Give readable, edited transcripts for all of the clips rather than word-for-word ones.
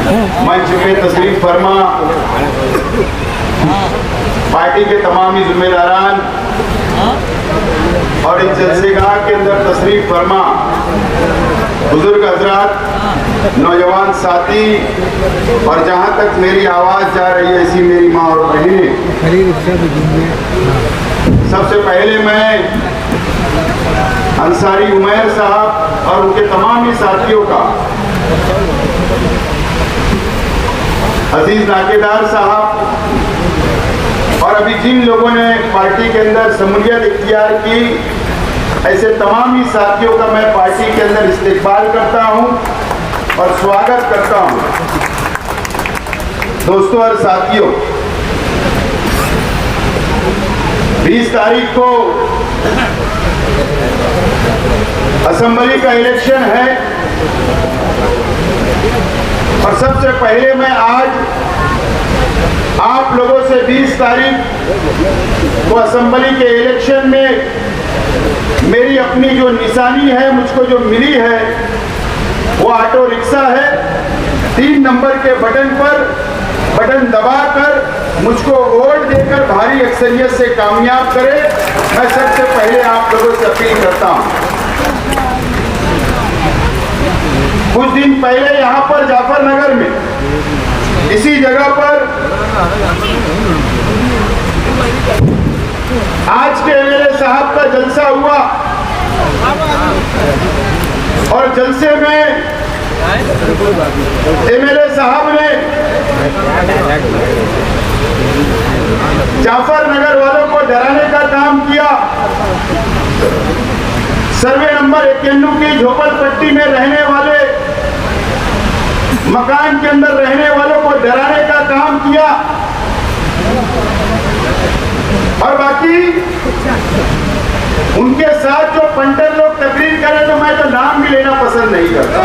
मंच पे तशरीफ फरमा पार्टी के तमामी जिम्मेदारान और इस जलसेगाह के अंदर तशरीफ फरमा बुजुर्ग हजरात, नौजवान साथी और जहाँ तक मेरी आवाज़ जा रही है ऐसी मेरी माँ और बहनें, सबसे पहले मैं अंसारी उमैर साहब और उनके तमाम साथियों का, अजीज नाकेदार साहब और अभी जिन लोगों ने पार्टी के अंदर शमूलियत इख्तियार की, ऐसे तमाम ही साथियों का मैं पार्टी के अंदर इस्तेकबाल करता हूं और स्वागत करता हूं। दोस्तों और साथियों, 20 तारीख को असेंबली का इलेक्शन है और सबसे पहले मैं आज आप लोगों से 20 तारीख को असेंबली के इलेक्शन में मेरी अपनी जो निशानी है, मुझको जो मिली है, वो ऑटो रिक्शा है। 3 नंबर के बटन पर बटन दबाकर मुझको वोट देकर भारी अक्सरियत से कामयाब करे, मैं सबसे पहले आप लोगों से अपील करता हूं। कुछ दिन पहले यहाँ पर जाफरनगर में इसी जगह पर आज के एमएलए साहब का जलसा हुआ और जलसे में एमएलए साहब ने जाफरनगर वालों को डराने का काम किया। सर्वे नंबर 91 की झोपड़पट्टी में रहने वाले, मकान के अंदर रहने वालों को डराने का काम किया और बाकी उनके साथ जो पंटर लोग तकरीर करें, तो मैं तो नाम भी लेना पसंद नहीं करता,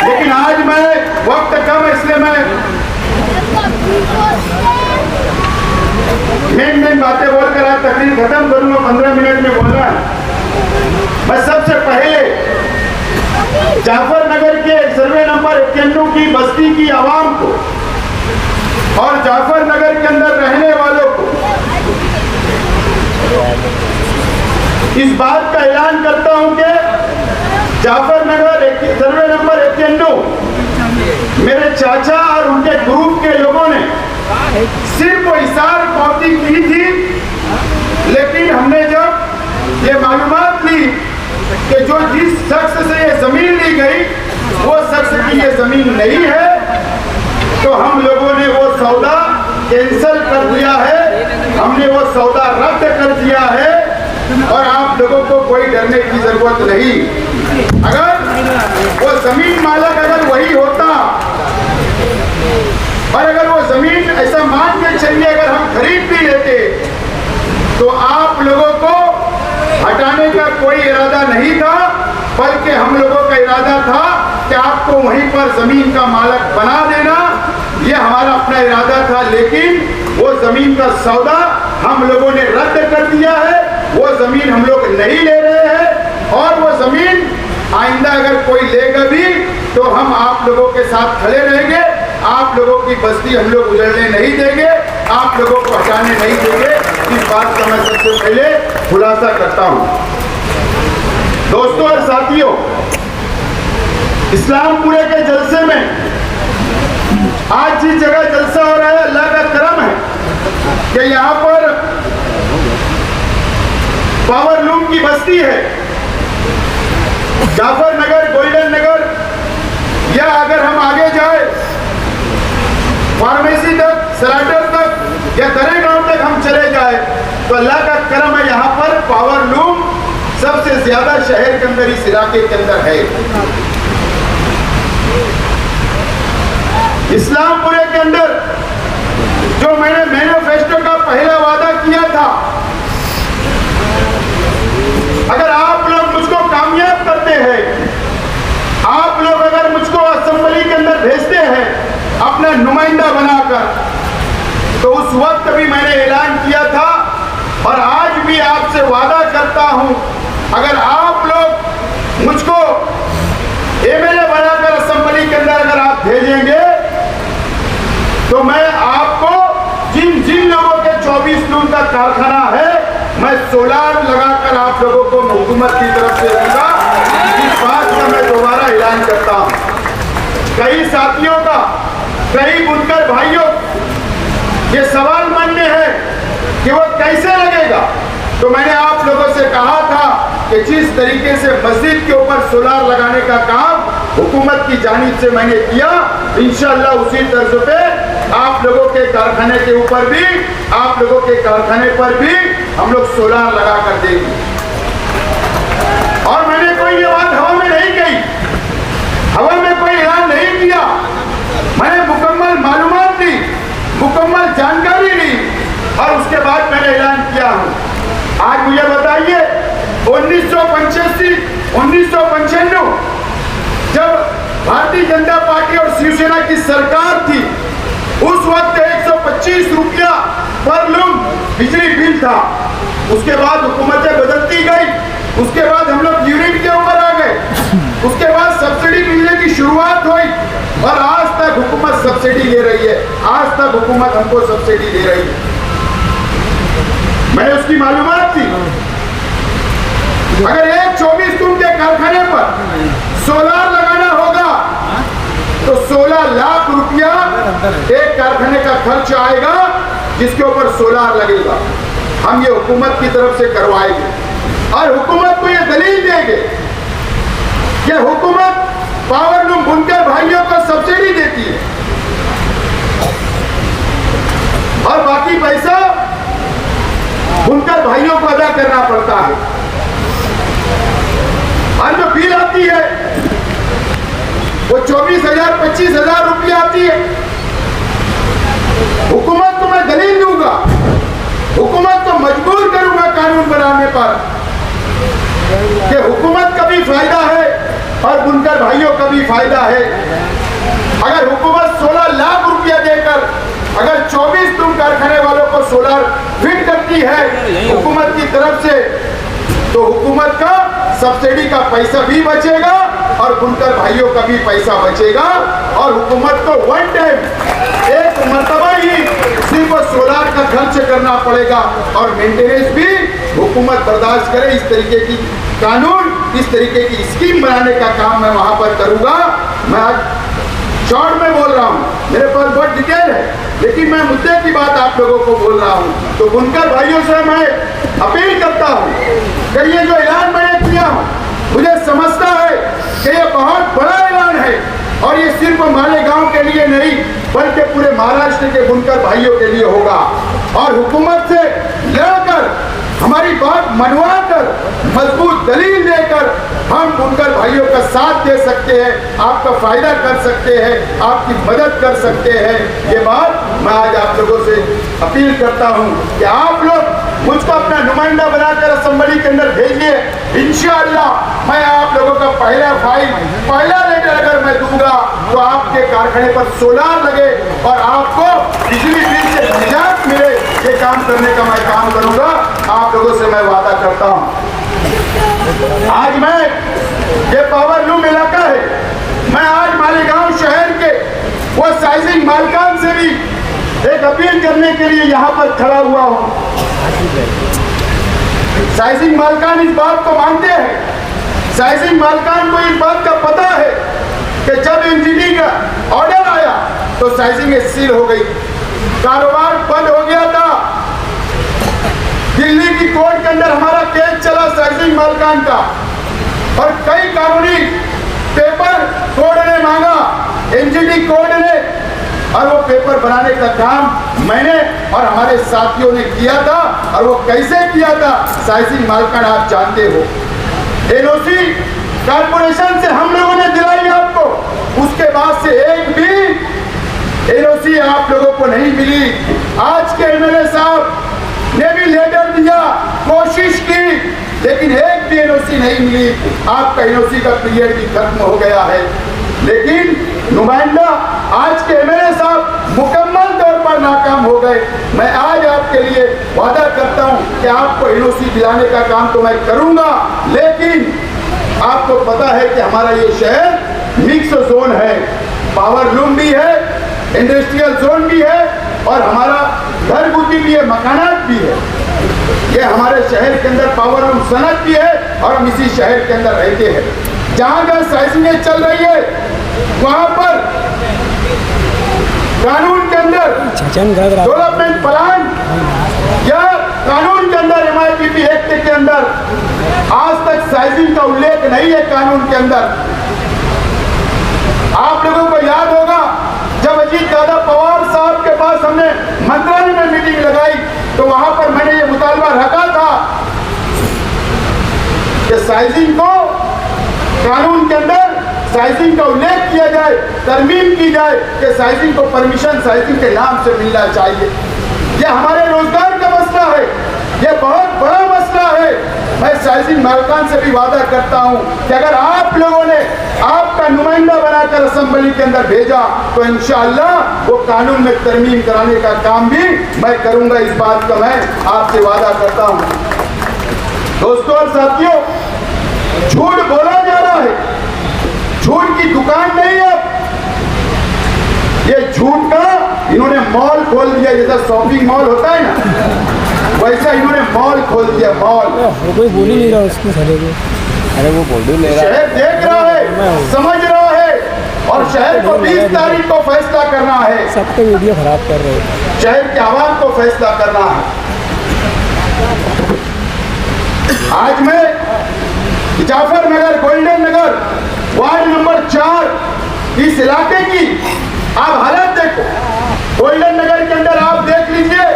लेकिन आज मैं वक्त कम है इसलिए मैं मेन बातें बोलकर आज तकरीर खत्म करूंगा। 15 मिनट में बोल रहा है। मैं सबसे पहले जाफरनगर के सर्वे नंबर 91 की बस्ती की आवाम को और जाफरनगर के अंदर रहने वालों को इस बात का ऐलान करता हूं कि जाफरनगर सर्वे नंबर 91 मेरे चाचा और उनके ग्रुप के लोगों ने सिर्फ इशार पावती की थी, लेकिन हमने जब ये मालूमात ली कि जो जिस शख्स से ये जमीन ली गई वो शख्स की ये जमीन नहीं है, तो हम लोगों ने वो सौदा कैंसिल कर दिया है, हमने वो सौदा रद्द कर दिया है और आप लोगों को कोई डरने की जरूरत नहीं। अगर वो जमीन मालक अगर वही होता और अगर वो जमीन ऐसा मान के चलिए अगर हम खरीद भी लेते, तो आप लोगों को हटाने का कोई इरादा नहीं था, बल्कि हम लोगों का इरादा था कि आपको वहीं पर जमीन का मालक बना देना, ये हमारा अपना इरादा था। लेकिन वो जमीन का सौदा हम लोगों ने रद्द कर दिया है, वो जमीन हम लोग नहीं ले रहे हैं और वो जमीन आइंदा अगर कोई लेगा भी तो हम आप लोगों के साथ खड़े रहेंगे। आप लोगों की बस्ती हम लोग उजड़ने नहीं देंगे, आप लोगों को हटाने नहीं देंगे। इस बात का मैं सबसे पहले खुलासा करता हूं। दोस्तों और साथियों, इस्लामपुरे के जलसे में आज जिस जगह जलसा हो रहा है, अल्लाह का करम है कि यहाँ पर पावरलूम की बस्ती है। जाफरनगर, गोल्डन नगर या अगर हम आगे जाए फार्मेसी तक, सराटर तक या दरे गांव तक हम चले जाए, तो अल्लाह का करम है यहाँ पर पावरलूम सबसे ज्यादा शहर के अंदर इस इलाके के अंदर है। इस्लामपुरे के अंदर जो मैंने मैनिफेस्टो का पहला वादा किया था, अगर आप लोग मुझको कामयाब करते हैं, आप लोग अगर मुझको असेंबली के अंदर भेजते हैं अपना नुमाइंदा बनाकर, तो उस वक्त भी मैंने ऐलान किया था और आज भी आपसे वादा करता हूं, अगर आप लोग मुझको एमएलए बनाकर मैं आपको जिन जिन लोगों के 24 लूम का कारखाना है, मैं सोलार लगाकर आप लोगों को हुकूमत की तरफ से दूंगा। इस बात का मैं दोबारा ऐलान करता हूं। कई साथियों का, कई बुनकर भाइयों ये सवाल मन में है कि वो कैसे लगेगा। तो मैंने आप लोगों से कहा था कि जिस तरीके से मस्जिद के ऊपर सोलार लगाने का काम हुकूमत की जानिब से मैंने किया, इंशाअल्लाह उसी तर्ज पे आप लोगों के कारखाने के ऊपर भी, आप लोगों के कारखाने पर भी हम लोग सोलार लगा कर देंगे। और मैंने कोई ये बात हवा में नहीं कही, हवा में कोई ऐलान नहीं किया। मैंने मुकम्मल मालूमात दी, मुकम्मल जानकारी ली और उसके बाद मैंने ऐलान किया हूं। आज मुझे बताइए 1985, 1995 जब भारतीय जनता पार्टी और शिवसेना की सरकार थी, उस वक्त 125 रुपया पर लूम बिजली बिल था। उसके बाद हुकूमतें बदलती गई, उसके बाद हम लोग यूनिट के ऊपर आ गए, उसके बाद सब्सिडी मिलने की शुरुआत हुई और आज तक हुकूमत सब्सिडी दे रही है। आज तक हुकूमत हमको सब्सिडी दे रही है। मैंने उसकी मालूमात थी। अगर एक 24 लूम के कारखाने पर सोलार लगाना होगा तो 16 लाख रुपया एक कारखाने का खर्च आएगा, जिसके ऊपर सोलार लगेगा। हम ये हुकूमत की तरफ से करवाएंगे और हुकूमत को ये दलील देंगे कि हुकूमत पावर लूम बुनकर भाइयों को सब्सिडी देती है और बाकी पैसा बुनकर भाइयों को अदा करना पड़ता है। और जो बिल आती है वो 24,000, 25,000 रुपया आती है। हुकूमत को मैं दलील दूंगा, हुकूमत को मजबूर करूंगा कानून बनाने पर कि हुकूमत का भी फायदा है और बुनकर भाइयों का भी फायदा है। अगर हुकूमत 16 लाख रुपया देकर अगर 24 लूम कारखाने वालों को सोलर फिट करती है हुकूमत की तरफ से, तो हुकूमत का सब्सिडी का पैसा भी बचेगा और बुनकर भाइयों का भी पैसा बचेगा। और हुकूमत को वन टाइम एक मरतबा ही सिर्फ सोलार का खर्च करना पड़ेगा और मेंटेनेंस भी हुकूमत बर्दाश्त करे। इस तरीके की कानून, इस तरीके की स्कीम बनाने का काम मैं वहां पर करूंगा। मैं आज शॉर्ट में बोल रहा हूं, मेरे पास बहुत डिटेल है, लेकिन मैं मुद्दे की बात आप लोगों को बोल रहा हूं। तो बुनकर भाइयों से मैं अपील करता हूं कि ये जो ऐलान मैंने किया हूं, मुझे समझता है कि ये बहुत बड़ा ऐलान है और ये सिर्फ मालेगांव के लिए नहीं बल्कि पूरे महाराष्ट्र के बुनकर भाइयों के लिए होगा। और हुकूमत से लड़कर हमारी बात मनवा कर मजबूत दलील देकर हम बुनकर भाइयों का साथ दे सकते हैं, आपका फायदा कर सकते हैं, आपकी मदद कर सकते हैं। ये बात मैं आज आप लोगों से अपील करता हूं कि आप लोग मुझको अपना नुमाइंदा बनाकर असेंबली के अंदर भेजिए। इंशाअल्लाह मैं आप लोगों का पहला लेटर अगर मैं दूंगा तो आपके कारखाने पर सोलार लगे और आपको बिजली बिल से निजात मिले। ये काम करने का मैं काम करूंगा, आप लोगों से मैं वादा करता हूं। आज मैं ये पावर लूम इलाका है, मैं आज मालेगांव शहर के वो साइजिंग मालकान से भी एक अपील करने के लिए यहाँ पर खड़ा हुआ हूँ। साइजिंग मालकान इस बात को मानते हैं, साइजिंग मालकान को इस बात का पता है कि जब एनजीटी का ऑर्डर आया तो साइजिंग सील हो गई, कारोबार बंद हो गया था। दिल्ली की कोर्ट के अंदर हमारा केस चला साइजिंग मालकान का और कई कानूनी पेपर कोर्ट ने मांगा, एनजीटी कोर्ट ने, और वो पेपर बनाने का काम मैंने और हमारे साथियों ने किया था। और वो कैसे किया था, साइजिंग मालकान आप जानते हो। एनओसी कारपोरेशन से हम लोगों ने दिलाई आपको, उसके बाद से एक भी एनओसी आप लोगों को नहीं मिली। आज के एमएलए साहब ने भी लेटर दिया, कोशिश की, लेकिन एक भी एनओसी नहीं मिली। आपका एनओसी का पीरियड भी खत्म हो गया है। लेकिन नुमाइंदा आज के एमएलए साहब मुकम्मल तौर पर नाकाम हो गए। मैं आज आपके लिए वादा करता हूं कि आपको एनओसी दिलाने का काम तो मैं करूंगा, लेकिन आपको पता है कि हमारा ये शहर मिक्स जोन है, पावर लूम भी है, इंडस्ट्रियल जोन भी है और हमारा घर गुती भी है, मकानात भी है। ये हमारे शहर के अंदर पावर हाउस सनत भी है और हम इसी शहर के अंदर रहते हैं। जहां जहां साइजिंग चल रही है वहां पर कानून के अंदर डेवलपमेंट प्लान या कानून के अंदर MIPP एक्ट के अंदर आज तक साइजिंग का उल्लेख नहीं है कानून के अंदर। आप लोगों को याद होगा जब अजीत दादा पवार साहब के पास हमने मंत्रालय में मीटिंग लगाई तो वहां पर मैंने ये मुतालबा रखा था कि साइजिंग को कानून के अंदर साइजिंग का उल्लेख किया जाए, तरमीम की जाए कि साइजिंग को परमिशन साइजिंग के नाम से मिलना चाहिए। यह हमारे रोजगार का मसला है, यह बहुत बड़ा मसला है। मैं साइजिंग मालिकान से भी वादा करता हूं कि अगर आप लोगों ने आपका नुमाइंदा बनाकर असेंबली के अंदर भेजा तो इंशाअल्लाह वो कानून में तरमीम कराने का काम भी मैं करूंगा। इस बात का मैं आपसे वादा करता हूं। दोस्तों और साथियों, झूठ बोला जा रहा है, झूठ की दुकान नहीं है। ये झूठ का इन्होंने मॉल खोल दिया, जैसा शॉपिंग मॉल होता है ना वैसा इन्होंने मॉल खोल दिया। मॉल कोई बोल ही नहीं रहा उसके साले को। अरे वो बोल ले रहा है, शहर देख रहा है, समझ रहा है और शहर को 20 तारीख को फैसला करना है। सबके वीडियो खराब कर रहे हैं। शहर के आवाम को फैसला करना है। आज मैं जाफर नगर, गोल्डन नगर, वार्ड नंबर 4 इस इलाके की आप हालत देखो। गोल्डन नगर के अंदर आप देख लीजिए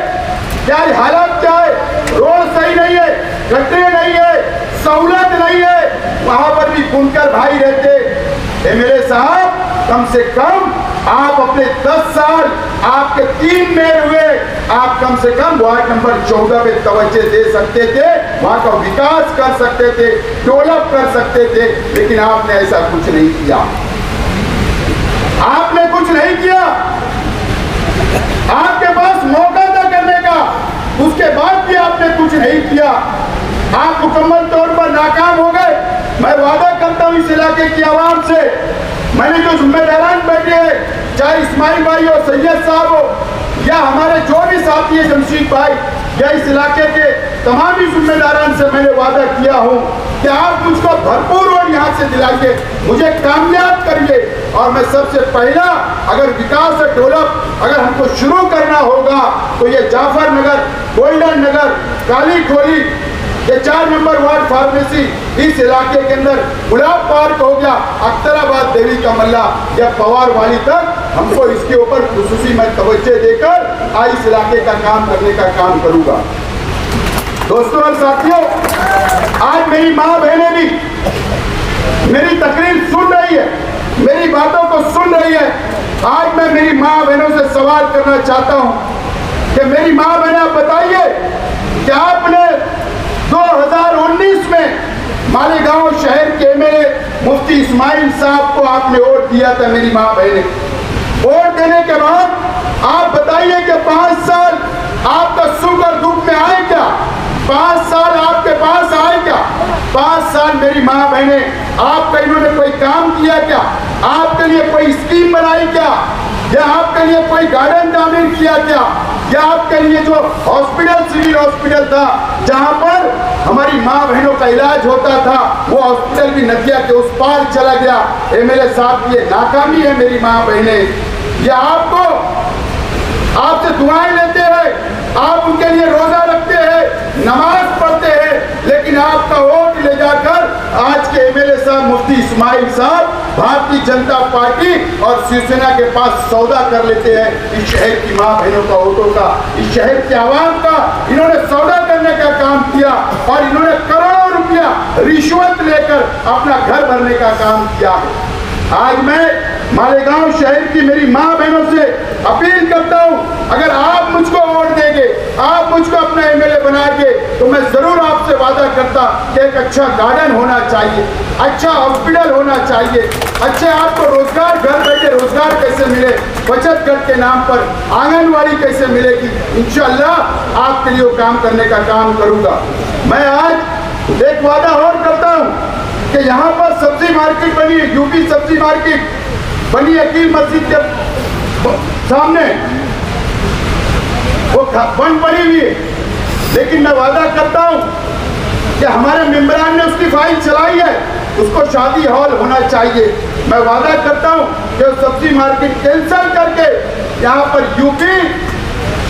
क्या हालत क्या है। रोड सही नहीं है, गड्ढे नहीं है, सहूलत नहीं है। वहां पर भी बुनकर भाई रहते। MLA साहब, कम से कम आप अपने 10 साल आपके 3 मेयर हुए, आप कम से कम वार्ड नंबर 14 पे तवज्जो दे सकते थे, वहां का विकास कर सकते थे, डेवलप कर सकते थे, लेकिन आपने ऐसा कुछ नहीं किया। आपने कुछ नहीं किया। आपके पास मौका था करने का, उसके बाद भी आपने कुछ नहीं किया। आप मुकम्मल तौर पर नाकाम हो गए। मैं वादा करता हूं इस इलाके की आवाम से, मैंने जो जिम्मेदारान बैठे हैं, चाहे इस्माइल भाई हो, सैयद साहब हो या हमारे जो भी साथी है, जमशीद भाई या इस इलाके के तमाम ही जिम्मेदारान से मैंने वादा किया हूं कि आप मुझको भरपूर और यहाँ से दिलाइए, मुझे कामयाब करिए। और मैं सबसे पहला अगर विकास और डेवलप अगर हमको शुरू करना होगा तो ये जाफर नगर, गोल्डन नगर, काली खोली, ये 4 नंबर वार्ड फार्मेसी, इस इलाके के अंदर गुलाब पार्क हो गया, अख्तराबाद, देवी का मल्ला या पवार वाली तक, हमको इसके ऊपर खुसूसी मैं तवज्जो देकर आज इस इलाके का काम करने का काम करूंगा। दोस्तों और साथियों, आज मेरी माँ बहनें भी मेरी तकरीर सुन रही है, मेरी बातों को सुन रही है। आज मैं मेरी माँ बहनों से सवाल करना चाहता हूँ कि मेरी माँ बहन, आप बताइए कि आपने 2019 में मालेगांव शहर के MLA मुफ्ती इस्माइल साहब को आपने वोट दिया था। मेरी माँ बहने, वोट देने के बाद आप बताइए कि 5 साल आपका सुख और दुख में आए क्या? 5 साल आपके पास आए क्या? 5 साल मेरी माँ बहने, आपका इन्होंने कोई काम किया क्या? आपके लिए कोई स्कीम बनाई क्या? या आपके लिए कोई गार्डन तामीर किया क्या? या आपके लिए जो हॉस्पिटल, सिविल हॉस्पिटल था जहां पर हमारी माँ बहनों का इलाज होता था, वो हॉस्पिटल भी नदिया के उस पार चला गया। MLA साहब, ये नाकामी है मेरी माँ बहने। ये आपको, आपसे दुआएं लेते हैं, आप उनके लिए रोजा रखते हैं, नमाज पढ़ते हैं, लेकिन आपका वोट ले जाकर आज के MLA साहब मुफ्ती इस्माइल साहब भारतीय जनता पार्टी और शिवसेना के पास सौदा कर लेते हैं। इस शहर की माँ बहनों का, वोटों का, इस शहर के आवाम का इन्होंने सौदा करने का काम किया और इन्होंने करोड़ों रुपया रिश्वत लेकर अपना घर भरने का काम किया है। आज मैं मालेगांव शहर की मेरी माँ बहनों से अपील करता हूँ, अगर आप मुझको वोट देंगे, आप मुझको अपना MLA बनाएंगे, तो मैं जरूर आपसे वादा करता कि एक अच्छा गार्डन होना चाहिए, अच्छा हॉस्पिटल होना चाहिए, अच्छे आपको रोजगार, घर बैठे रोजगार कैसे मिले, बचत घर के नाम पर आंगनवाड़ी कैसे मिलेगी, इंशाअल्लाह आपके लिए काम करने का काम करूंगा। मैं आज एक वादा और करता हूँ कि यहाँ पर सब्जी मार्केट बनी है, यूपी सब्जी मार्केट बनी, अकील मस्जिद के सामने वो बंद पड़ी हुई है, लेकिन मैं वादा करता हूं कि हमारे मेंबरान ने उसकी फाइल चलाई है, उसको शादी हॉल होना चाहिए। मैं वादा करता हूं कि वो सब्जी मार्केट कैंसिल करके यहाँ पर यूपी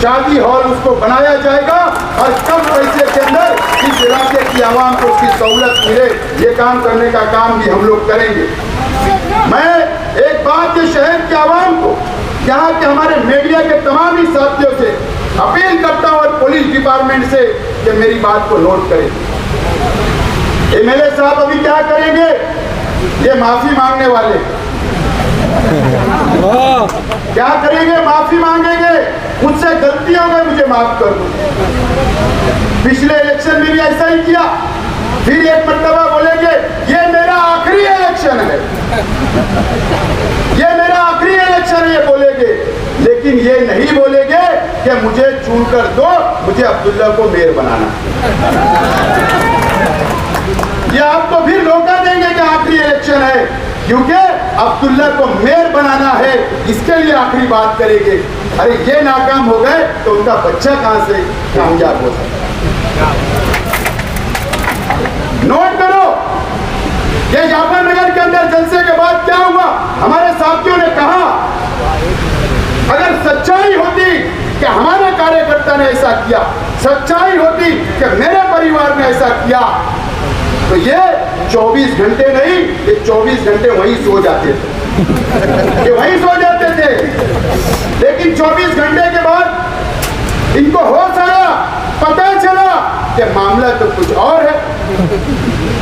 शादी हॉल उसको बनाया जाएगा और कम पैसे के अंदर इस इलाके की आवाम को उसकी सहूलत मिले, ये काम करने का काम भी हम लोग करेंगे। मैं एक बात ये शहर के आवाम को, यहाँ के हमारे मीडिया के तमाम ही साथियों से अपील करता हूँ और पुलिस डिपार्टमेंट से कि मेरी बात को नोट करें। एमएलए साहब अभी क्या करेंगे, ये माफी मांगने वाले क्या करेंगे, माफी मांगेंगे, मुझसे गलती हो गई मुझे माफ कर दो। पिछले इलेक्शन में भी ऐसा ही किया, फिर एक मर्तबा बोलेंगे ये मेरा आखिरी इलेक्शन है, ये मेरा आखिरी इलेक्शन है, ये बोलेंगे, लेकिन ये नहीं बोलेंगे कि मुझे चुनकर दो, मुझे अब्दुल्ला को मेयर बनाना। ये आपको फिर धोखा देंगे कि आखिरी इलेक्शन है, क्योंकि अब्दुल्ला को मेयर बनाना है, इसके लिए आखिरी बात करेंगे। अरे ये नाकाम हो गए तो उनका बच्चा कहां से कामयाब हो सकता। नोट करो, ये जाफर नगर के अंदर जलसे के बाद क्या हुआ, हमारे साथियों ने कहा अगर सच्चाई होती कि हमारे कार्यकर्ता ने ऐसा किया, सच्चाई होती कि मेरे परिवार ने ऐसा किया, तो ये 24 घंटे नहीं, ये 24 घंटे वहीं सो जाते थे, ये वहीं सो जाते थे। लेकिन 24 घंटे के बाद इनको होश आया, पता चला कि मामला तो कुछ और है,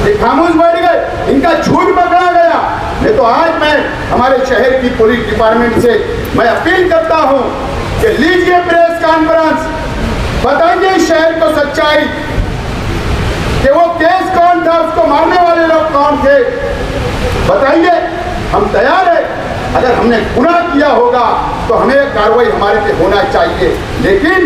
ये खामोश बैठ गए, इनका झूठ पकड़ा गया। नहीं तो आज मैं हमारे शहर की पुलिस डिपार्टमेंट से मैं अपील करता हूं कि लीजिए प्रेस कॉन्फ्रेंस, बताइए इस शहर को सच्चाई कि वो केस कौन था, उसको मारने वाले लोग कौन थे, बताइए। हम तैयार है, अगर हमने गुनाह किया होगा तो हमें कार्रवाई हमारे पे होना चाहिए, लेकिन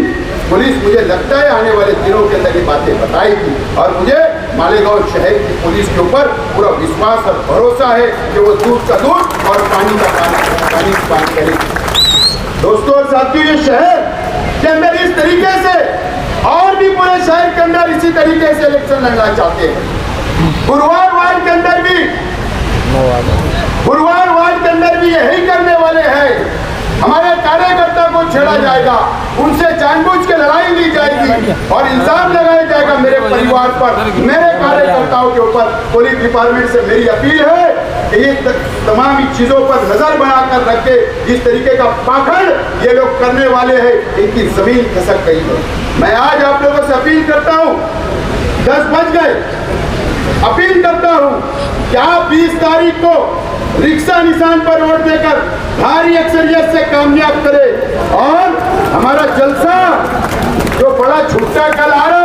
पुलिस मुझे लगता है आने वाले दिनों के अंदर ये बातें बताएगी और मुझे मालेगांव शहर की पुलिस के ऊपर पूरा विश्वास और भरोसा है कि वो दूध का दूध और पानी का पानी करेगी। दोस्तों और साथियों, ये शहर के अंदर इस तरीके से और भी पूरे शहर के अंदर इसी तरीके से इलेक्शन लड़ना चाहते हैं। गुरुवार वार्ड के अंदर भी यही करने वाले हैं, हमारे कार्यकर्ता को छेड़ा जाएगा, उनसे जानबूझ के लड़ाई ली जाएगी और इल्जाम लगाया जाएगा मेरे परिवार पर, मेरे कार्यकर्ताओं के ऊपर। पुलिस डिपार्टमेंट से मेरी अपील है कि ये तमाम चीजों पर नजर बनाकर रखे, इस तरीके का पाखंड ये लोग करने वाले हैं, इनकी जमीन खसक गई है। मैं आज आप लोगों से अपील करता हूँ, 10 बज गए, अपील करता हूँ कि आप 20 तारीख को रिक्शा निशान पर वोट देकर भारी अक्सरियत से कामयाब करें और हमारा जलसा जो बड़ा छुट्टा कल आ रहा